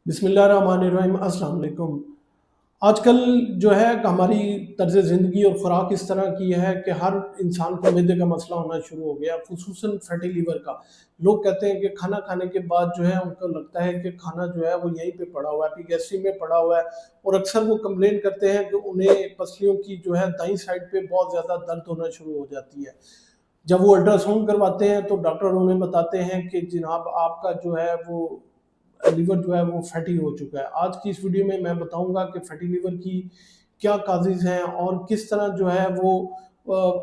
बिस्मिल्लाहिर्रहमानिर्रहीम, अस्सलाम वालेकुम। आजकल जो है हमारी तर्ज़ ज़िंदगी और ख़ुराक इस तरह की है कि हर इंसान को मैदे का मसला होना शुरू हो गया, ख़ुसूसन फैटी लिवर का। लोग कहते हैं कि खाना खाने के बाद जो है उनको लगता है कि खाना जो है वो यहीं पे पड़ा हुआ है, एपिगैस्ट्री में पड़ा हुआ है और अक्सर वो कंप्लेन करते हैं कि उन्हें पसलियों की जो है दाईं साइड पे बहुत ज़्यादा दर्द होना शुरू हो जाती है। जब वो अल्ट्रासाउंड करवाते हैं तो डॉक्टर उन्हें बताते हैं कि जनाब आपका जो है वो लिवर जो है वो फैटी हो चुका है। आज की इस वीडियो में मैं बताऊँगा कि फैटी लिवर की क्या काज़ेज़ हैं और किस तरह जो है वो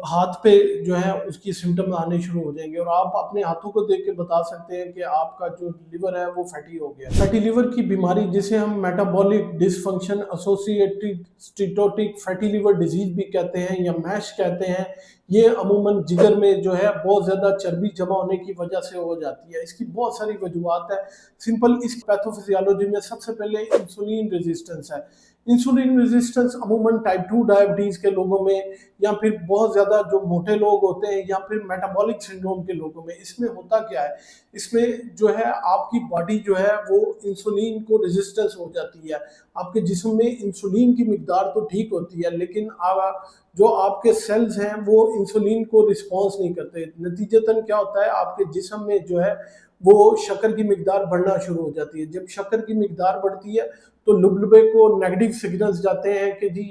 हाथ पे जो है उसकी सिम्पटम आने शुरू हो जाएँगे और आप अपने हाथों को देख के बता सकते हैं कि आपका जो लिवर है वो फैटी हो गया है। फैटी लिवर की बीमारी जिसे हम metabolic dysfunction associated steatotic fatty liver disease भी कहते हैं या मैश कहते हैं, ये अमूमन जिगर में जो है बहुत ज़्यादा चर्बी जमा होने की वजह से हो जाती है। इसकी बहुत सारी वजूहात है। सिंपल इस पैथोफिजियोलॉजी में सबसे पहले इंसुलिन रेजिस्टेंस है। इंसुलिन रेजिस्टेंस अमूमन टाइप 2 डायबिटीज़ के लोगों में या फिर बहुत ज़्यादा जो मोटे लोग होते हैं या फिर मेटाबॉलिक सिंड्रोम के लोगों में, इसमें होता क्या है? इसमें जो है आपकी बॉडी जो है वो इंसुलिन को रेजिस्टेंस हो जाती है। आपके जिस्म में इंसुलिन की मिकदार तो ठीक होती है लेकिन जो आपके सेल्स हैं वो इंसुलिन को रिस्पॉन्स नहीं करते। नतीजतन क्या होता है आपके जिस्म में जो है वो शक्कर की मिकदार बढ़ना शुरू हो जाती है। जब शक्कर की मिकदार बढ़ती है तो लुब्लबे को नेगेटिव सिग्नल्स जाते हैं कि जी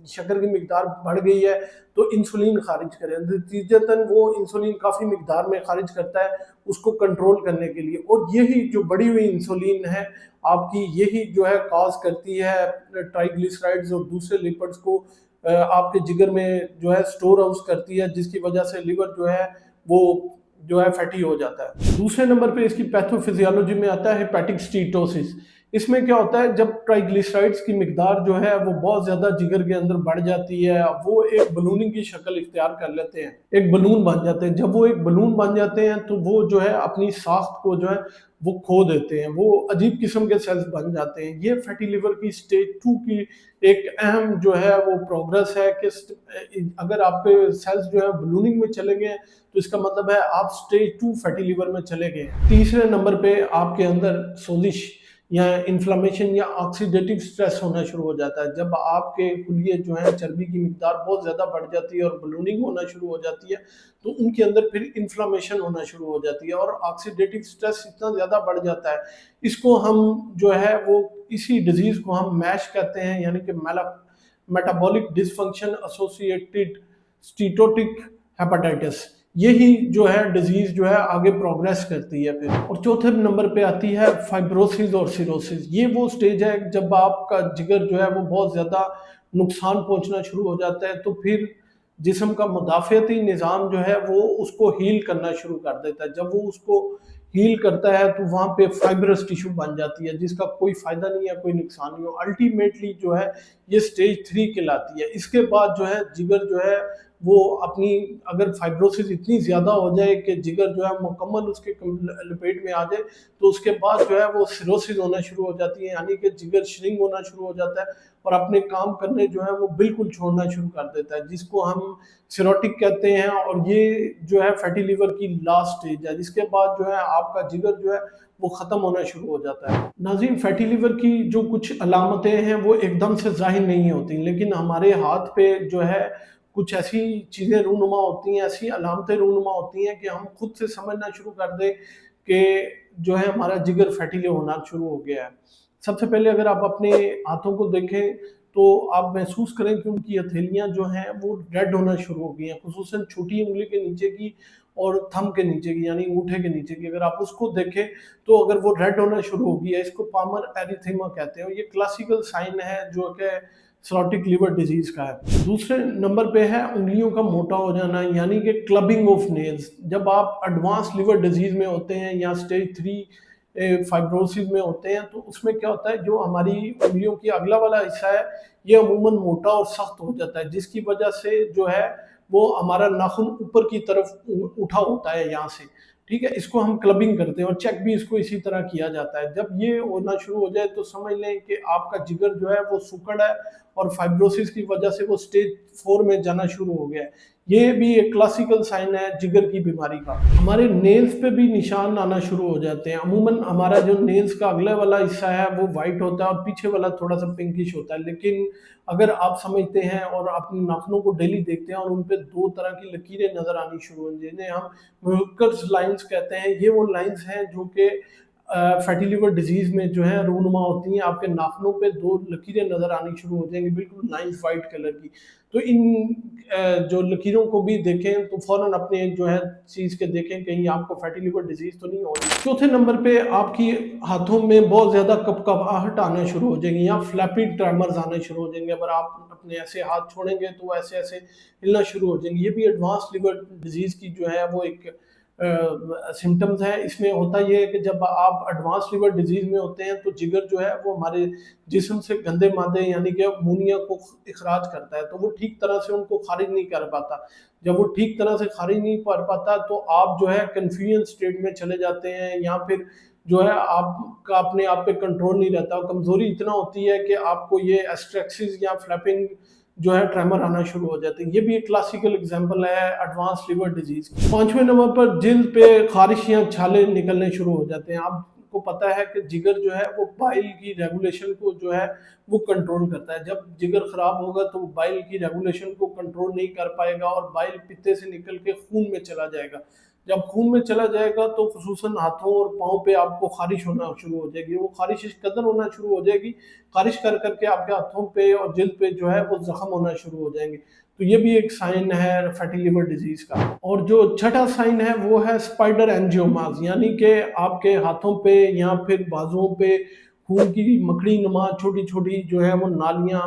शक्कर की मिकदार बढ़ गई है तो इंसुलिन खारिज करें। नतीजतन वो इंसुलिन काफ़ी मिकदार में खारिज करता है उसको कंट्रोल करने के लिए और यही जो बढ़ी हुई इंसुलिन है आपकी यही जो है कॉज करती है ट्राइग्लिसराइड्स और दूसरे लिपिड्स को आपके जिगर में जो है स्टोर हाउस करती है जिसकी वजह से लिवर जो है वो जो है फैटी हो जाता है। दूसरे नंबर पे इसकी पैथोफिजियोलॉजी में आता है हेपेटिक स्टीटोसिस। इसमें क्या होता है जब ट्राइग्लिसराइड्स की मिकदार जो है वो बहुत ज़्यादा जिगर के अंदर बढ़ जाती है, वो एक बलूनिंग की शक्ल इख्तियार कर लेते हैं, एक बलून बन जाते हैं। जब वो एक बलून बन जाते हैं तो वो जो है अपनी साख्त को जो है वो खो देते हैं, वो अजीब किस्म के सेल्स बन जाते हैं। ये फैटी लिवर की स्टेज 2 की एक अहम जो है वो प्रोग्रेस है कि अगर आपके सेल्स जो है बलूनिंग में चले गए तो इसका मतलब है आप स्टेज 2 फैटी लिवर में चले गए। तीसरे नंबर पे आपके अंदर सोजिश या इन्फ्लेमेशन या ऑक्सीडेटिव स्ट्रेस होना शुरू हो जाता है। जब आपके खुलिये जो है चर्बी की मिकदार बहुत ज़्यादा बढ़ जाती है और बलूनिंग होना शुरू हो जाती है तो उनके अंदर फिर इन्फ्लेमेशन होना शुरू हो जाती है और ऑक्सीडेटिव स्ट्रेस इतना ज़्यादा बढ़ जाता है। इसको हम जो है वो इसी डिजीज़ को हम मैश कहते हैं यानी कि मेटाबॉलिक डिसफंक्शन एसोसिएटेड स्टीटोटिक हेपेटाइटिस। यही जो है डिजीज जो है आगे प्रोग्रेस करती है फिर। और चौथे नंबर पे आती है फाइब्रोसिस और सिरोसिस। ये वो स्टेज है जब आपका जिगर जो है वो बहुत ज़्यादा नुकसान पहुंचना शुरू हो जाता है तो फिर जिस्म का मुदाफ़ियती निज़ाम जो है वो उसको हील करना शुरू कर देता है। जब वो उसको हील करता है तो वहाँ पे फाइब्रस टिश्यू बन जाती है जिसका कोई फ़ायदा नहीं है, कोई नुकसान नहीं हो। अल्टीमेटली जो है ये स्टेज 3 कहलाती है। इसके बाद जो है जिगर जो है वो अपनी अगर फाइब्रोसिस इतनी ज़्यादा हो जाए कि जिगर जो है मुकम्मल उसके लपेट में आ जाए तो उसके बाद जो है वो सिरोसिस होना शुरू हो जाती है यानी कि जिगर श्रिंक होना शुरू हो जाता है और अपने काम करने जो है वो बिल्कुल छोड़ना शुरू कर देता है जिसको हम सिरोटिक कहते हैं और ये जो है फैटी लिवर की लास्ट स्टेज है जिसके बाद जो है आपका जिगर जो है वो ख़त्म होना शुरू हो जाता है। नाज़रीन, फैटी लिवर की जो कुछ अलामतें हैं वो एकदम से ज़ाहिर नहीं होती लेकिन हमारे हाथ पे जो है कुछ ऐसी चीज़ें रूनुमा होती हैं, ऐसी अलामतें रूनुमा होती हैं कि हम खुद से समझना शुरू कर दें कि जो है हमारा जिगर फैटी होना शुरू हो गया है। सबसे पहले अगर आप अपने हाथों को देखें तो आप महसूस करें कि उनकी हथेलियाँ जो हैं वो रेड होना शुरू हो गई हैं, खुसूसन छोटी उँगली के नीचे की और थंब के नीचे की यानी अंगूठे के नीचे की। अगर आप उसको देखें तो अगर वो रेड होना शुरू हो गई है, इसको पामर एरिथेमा कहते हैं और ये क्लासिकल साइन है जो कि सिरोटिक लिवर डिजीज़ का है। दूसरे नंबर पे है उंगलियों का मोटा हो जाना यानी कि क्लबिंग ऑफ नेल्स। जब आप एडवांस लिवर डिजीज़ में होते हैं या स्टेज 3 फाइब्रोसिस में होते हैं तो उसमें क्या होता है जो हमारी उंगलियों की अगला वाला हिस्सा है ये अमूमन मोटा और सख्त हो जाता है जिसकी वजह से जो है वो हमारा नाखून ऊपर की तरफ उठा होता है यहाँ से, ठीक है। इसको हम क्लबिंग करते हैं और चेक भी इसको इसी तरह किया जाता है। जब ये होना शुरू हो जाए तो समझ लें कि आपका जिगर जो है वो सुकड़ है और फाइब्रोसिस की वजह से वो स्टेज 4 में जाना शुरू हो गया है। ये भी एक क्लासिकल साइन है जिगर की बीमारी का। हमारे नेल्स पे भी निशान आना शुरू हो जाते हैं। अमूमन हमारा जो नेल्स का अगला वाला हिस्सा है वो वाइट होता है और पीछे वाला थोड़ा सा पिंकिश होता है, लेकिन अगर आप समझते हैं और अपने नाखूनों को डेली देखते हैं और उन पे 2 तरह की लकीरें नजर आनी शुरू हो, जिन्हें हम म्यूकस लाइंस कहते हैं। ये वो लाइंस हैं जो कि फैटी लिवर डिजीज में जो है रूनुमा होती हैं। आपके नाखूनों पे 2 लकीरें नजर आनी शुरू हो जाएंगी, बिल्कुल नाइस वाइट कलर की। तो इन जो लकीरों को भी देखें तो फौरन अपने जो है चीज के देखें कहीं आपको फैटी लिवर डिजीज तो नहीं हो रही। चौथे नंबर पे आपकी हाथों में बहुत ज्यादा कपकपाहट आना शुरू हो जाएंगी या फ्लैपी ट्रेमर्स आने शुरू हो जाएंगे। अगर आप अपने ऐसे हाथ छोड़ेंगे तो वो ऐसे ऐसे हिलना शुरू हो जाएंगे। ये भी एडवांस लिवर डिजीज की जो है वो एक सिम्टम्स है। इसमें होता ये है कि जब आप एडवांस लिवर डिजीज में होते हैं तो जिगर जो है वो हमारे जिस्म से गंदे मादे यानी कि अमोनिया को इखराज करता है, तो वो ठीक तरह से उनको खारिज नहीं कर पाता। जब वो ठीक तरह से खारिज नहीं कर पाता तो आप जो है कन्फ्यूजन स्टेट में चले जाते हैं, या फिर जो है आपका अपने आप पे कंट्रोल नहीं रहता। कमजोरी इतना होती है कि आपको ये एस्ट्रेक्सिस या फ्लैपिंग जो है ट्रेमर आना शुरू हो जाते हैं। ये भी एक क्लासिकल एग्जांपल है एडवांस लिवर डिजीज की। 5वें नंबर पर जिल्द पे खारिश या छाले निकलने शुरू हो जाते हैं। आपको पता है कि जिगर जो है वो बाइल की रेगुलेशन को जो है वो कंट्रोल करता है। जब जिगर खराब होगा तो बाइल की रेगुलेशन को कंट्रोल नहीं कर पाएगा और बाइल पित्ते से निकल के खून में चला जाएगा। जब खून में चला जाएगा तो खुसूसन हाथों और पाँव पे आपको खारिश होना शुरू हो जाएगी। वो खारिश इस कदर होना शुरू हो जाएगी, खारिश कर करके आपके हाथों पे और जिल्द पे जो है वो जख्म होना शुरू हो जाएंगे। तो ये भी एक साइन है फैटी लिवर डिजीज का। और जो छठा साइन है वो है स्पाइडर एंजियोमास, यानी कि आपके हाथों पे या फिर बाजुओं पे खून की मकड़ी नुमा छोटी छोटी जो है वो नालियां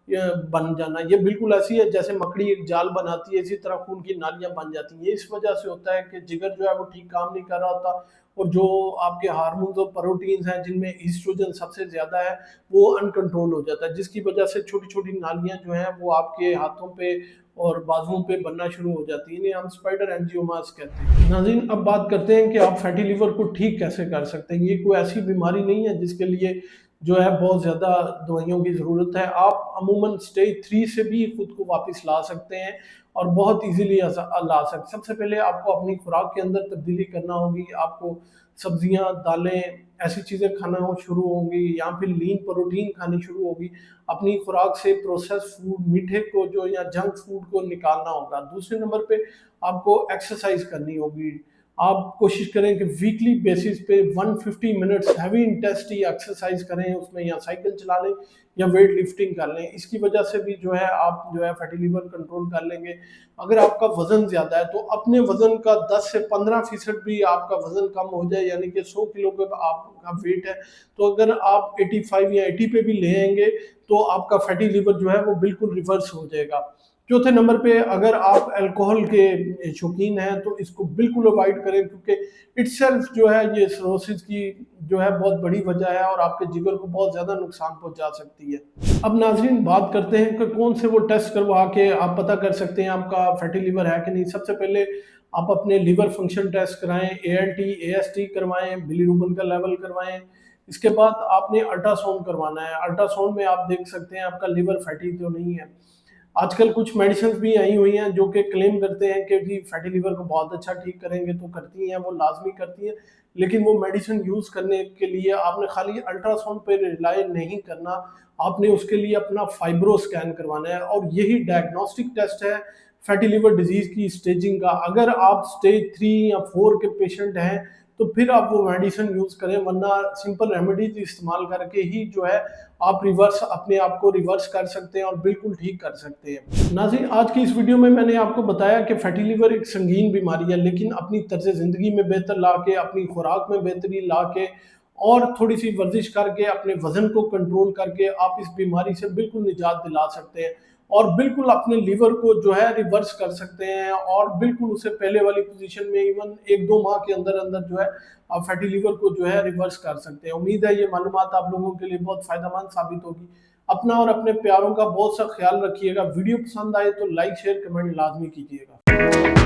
बन जाना। ये बिल्कुल ऐसी है जैसे मकड़ी एक जाल बनाती है, इसी तरह खून की नालियां बन जाती हैं। ये इस वजह से होता है कि जिगर जो है वो ठीक काम नहीं कर रहा होता और जो आपके हार्मोन्स और प्रोटीन्स हैं जिनमें ईस्ट्रोजन सबसे ज्यादा है वो अनकंट्रोल हो जाता है, जिसकी वजह से छोटी छोटी नालियां जो हैं वो आपके हाथों पे और बाजुओं पे बनना शुरू हो जाती है। इन्हें हम स्पाइडर एंजियोमास कहते हैं। नाज़रीन, अब बात करते हैं कि आप फैटी लिवर को ठीक कैसे कर सकते हैं। ये कोई ऐसी बीमारी नहीं है जिसके लिए जो है बहुत ज़्यादा दवाइयों की ज़रूरत है। आप अमूमन स्टेज 3 से भी खुद को वापस ला सकते हैं और बहुत इजीली ला सकते हैं। सबसे पहले आपको अपनी खुराक के अंदर तब्दीली करना होगी। आपको सब्जियां, दालें, ऐसी चीज़ें खाना शुरू होंगी या फिर लीन प्रोटीन खानी शुरू होगी। अपनी खुराक से प्रोसेस फूड, मीठे को जो या जंक फूड को निकालना होगा। दूसरे नंबर पे आपको एक्सरसाइज करनी होगी। आप कोशिश करें कि वीकली बेसिस पे 150 मिनट्स हैवी इंटेंसिटी एक्सरसाइज करें, उसमें या साइकिल चला लें या वेट लिफ्टिंग कर लें। इसकी वजह से भी जो है आप जो है फैटी लिवर कंट्रोल कर लेंगे। अगर आपका वजन ज़्यादा है तो अपने वजन का 10 से 15% भी आपका वजन कम हो जाए, यानी कि 100 किलो का आपका वेट है तो अगर आप 85 या 80 पे भी ले आएंगे तो आपका फैटी लिवर जो है वो बिल्कुल रिवर्स हो जाएगा। चौथे नंबर पे अगर आप अल्कोहल के शौकीन हैं तो इसको बिल्कुल अवॉइड करें, क्योंकि इटसेल्फ जो है ये सिरोसिस की जो है बहुत बड़ी वजह है और आपके जिगर को बहुत ज़्यादा नुकसान पहुंचा सकती है। अब नाजरीन, बात करते हैं कि कौन से वो टेस्ट करवा के आप पता कर सकते हैं आपका फैटी लिवर है कि नहीं। सबसे पहले आप अपने लिवर फंक्शन टेस्ट कराएं, ALT AST करवाएं, बिलीरुबिन का लेवल करवाएं। इसके बाद आपने अल्ट्रासाउंड करवाना है। अल्ट्रासाउंड में आप देख सकते हैं आपका लिवर फैटी तो नहीं है। आजकल कुछ मेडिसिन भी आई हुई हैं जो कि क्लेम करते हैं कि जी फैटी लिवर को बहुत अच्छा ठीक करेंगे, तो करती हैं, वो लाजमी करती हैं। लेकिन वो मेडिसिन यूज़ करने के लिए आपने खाली अल्ट्रासाउंड पे रिलाई नहीं करना, आपने उसके लिए अपना फाइब्रो स्कैन करवाना है और यही डायग्नोस्टिक टेस्ट है फैटी लिवर डिजीज़ की स्टेजिंग का। अगर आप स्टेज 3 या 4 के पेशेंट हैं तो फिर आप वो मेडिसिन यूज़ करें, वरना सिंपल रेमेडीज इस्तेमाल करके ही जो है आप अपने आप को रिवर्स कर सकते हैं और बिल्कुल ठीक कर सकते हैं। नाज़रीन, आज की इस वीडियो में मैंने आपको बताया कि फैटी लिवर एक संगीन बीमारी है, लेकिन अपनी तर्ज ज़िंदगी में बेहतर ला के, अपनी खुराक में बेहतरी ला के और थोड़ी सी वर्जिश करके अपने वजन को कंट्रोल करके आप इस बीमारी से बिल्कुल निजात दिला सकते हैं और बिल्कुल अपने लीवर को जो है रिवर्स कर सकते हैं और बिल्कुल उसे पहले वाली पोजीशन में इवन 1-2 माह के अंदर अंदर जो है आप फैटी लिवर को जो है रिवर्स कर सकते हैं। उम्मीद है ये मालूमात आप लोगों के लिए बहुत फायदेमंद साबित होगी। अपना और अपने प्यारों का बहुत सा ख्याल रखिएगा। वीडियो पसंद आए तो लाइक शेयर कमेंट लाजमी कीजिएगा।